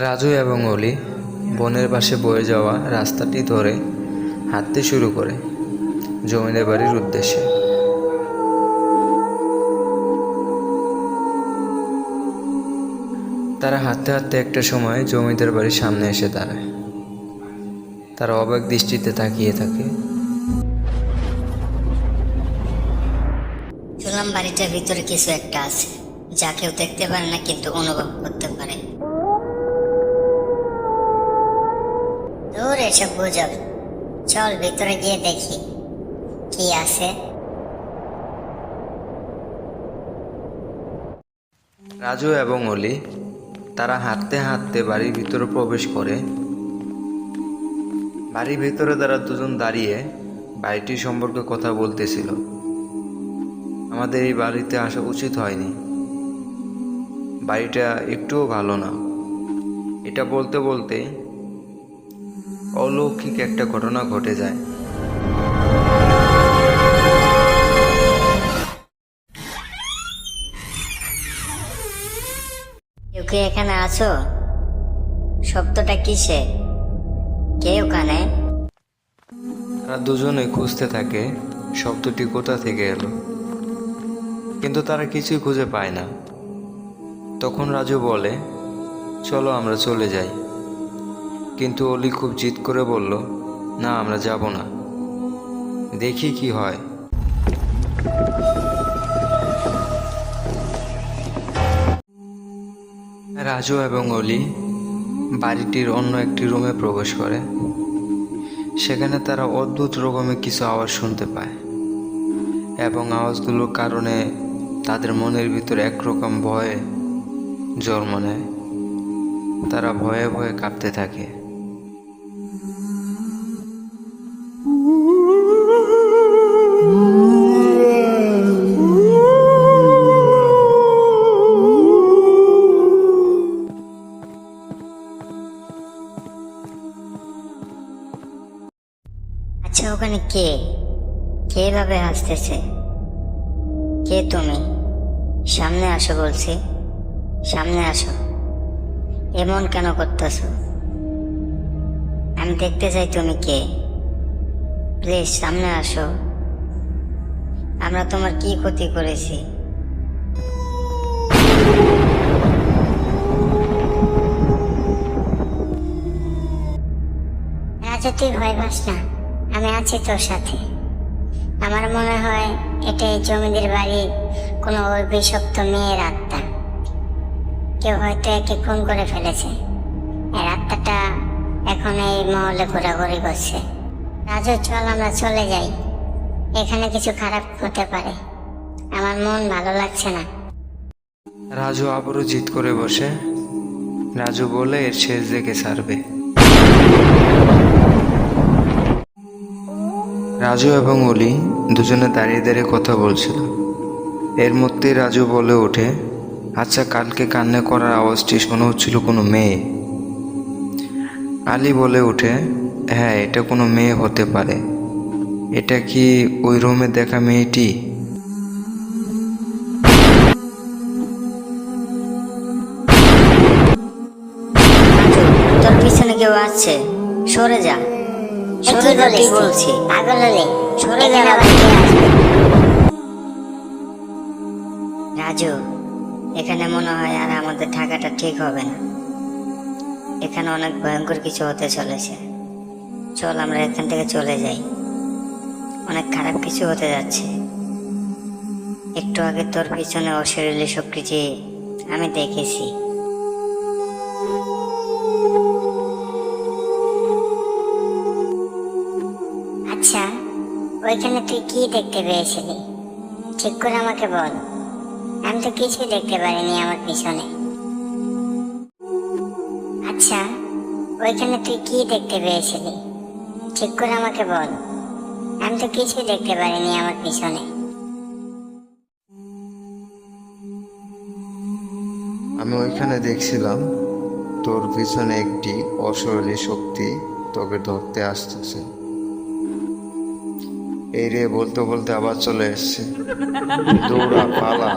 রাজু এবং অলি বনের পাশে বয়ে যাওয়া রাস্তাটি ধরে হাঁটতে শুরু করে জমিদার বাড়ির উদ্দেশ্যে। তারা হাঁটতে হাঁটতে একটা সময় জমিদার বাড়ির সামনে এসে দাঁড়ায়। তারা অবাক দৃষ্টিতে তাকিয়ে থাকে। শুনলাম বাড়িটার ভিতরে কিছু একটা আছে, যা কেউ দেখতে পারে না কিন্তু অনুভব করতে পারে। দূর এসব গুজব, চল ভিতরে গিয়ে দেখি কি আছে। রাজু এবং অলি তারা হাঁটতে হাঁটতে বাড়ির ভিতরে প্রবেশ করে। বাড়ির ভিতরে তারা দুজন দাঁড়িয়ে বাড়িটি সম্পর্কে কথা বলতেছিল। আমাদের এই বাড়িতে আসা উচিত হয়নি, বাড়িটা একটুও ভালো না। এটা বলতে বলতে অলৌকিক একটা ঘটনা ঘটে যায়। কেউ কি এখানে আছো? শব্দটা কিসে? কে ওখানে? তারা দুজনে খুঁজতে থাকে শব্দটি কোথা থেকে এলো, কিন্তু তারা কিছুই খুঁজে পায় না। তখন রাজু বলে, চলো আমরা চলে যাই। কিন্তু অলি খুব জিদ করে বলল, না আমরা যাব না, দেখি কি হয়। রাজু এবং অলি বাড়িটির অন্য একটি রুমে প্রবেশ করে। সেখানে তারা অদ্ভুত রকমের কিছু আওয়াজ শুনতে পায় এবং আওয়াজগুলোর কারণে তাদের মনের ভিতরে একরকম ভয়ে জন্ম নেয়। তারা ভয়ে ভয়ে কাঁপতে থাকে। আচ্ছা, ওখানে কে কে ভাবে হাসতেছে? কে তুমি? সামনে আসো বলছি, সামনে আসো। এমন কেন করতেছো? আমি দেখতে চাই তুমি কে। প্লিজ সামনে আসো। আমরা তোমার কি ক্ষতি করেছি? রাজা, তুই ভয় পাস না, আমি আছি তোর সাথে। আমার মনে হয় এটা এই জমিদার বাড়ির কোনো অভিশপ্ত মেয়ের আত্মা। কেউ হয়তো একে খুন করে ফেলেছে। এর আত্মাটা এখন এই মহলে ঘোরাঘুরি করছে। রাজু, চল আমরা চলে যাই, এখানে কিছু খারাপ হতে পারে। আমার মন ভালো লাগছে না। রাজু আবারও জিদ করে বসে। রাজু বলে এর শেষ দেখে ছাড়বে। রাজু এবং অলি দুজনে দাঁড়িয়ে দাঁড়িয়ে কথা বলছিল। এর মধ্যেই রাজু বলে ওঠে, আচ্ছা, কালকে কান্না করার আওয়াজটি শোনা হচ্ছিল কোনো মেয়ে। আলী বলে ওঠে, হ্যাঁ, এটা কোনো মেয়ে হতে পারে। এটা কি ওই রুমে দেখা মেয়েটি? তোর পিছনে কেউ আসছে, সরে যা। সরে যা বলছি, পাগল হলে সরে যা। রাজু, এখানে মনে হয় আর আমাদের থাকাটা ঠিক হবে না। এখানে অনেক ভয়ঙ্কর কিছু হতে চলেছে। চল আমরা এখান থেকে চলে যাই, অনেক খারাপ কিছু হতে যাচ্ছে। একটু আগে তোর পিছনে অশরীরী শক্তিটি আমি দেখেছি। আচ্ছা, ওইখানে তুই কি দেখতে পেয়েছিলি? ঠিক করে আমাকে বল। আমি তো কিছুই দেখতে পারিনি আমার পিছনে। আচ্ছা, ওইখানে তুই কি দেখতে পেয়েছিলি? ঠিক করে আমাকে বল। আমি তো কিছুই দেখতে পারিনি আমার পিছনে। আমি ওইখানে দেখছিলাম তোর পিছনে একটি অশরীরী শক্তি তোকে ধরতে আসতেছে। এই রে বলতে বলতে আবার চলে এসছে। দৌড়া, পালা।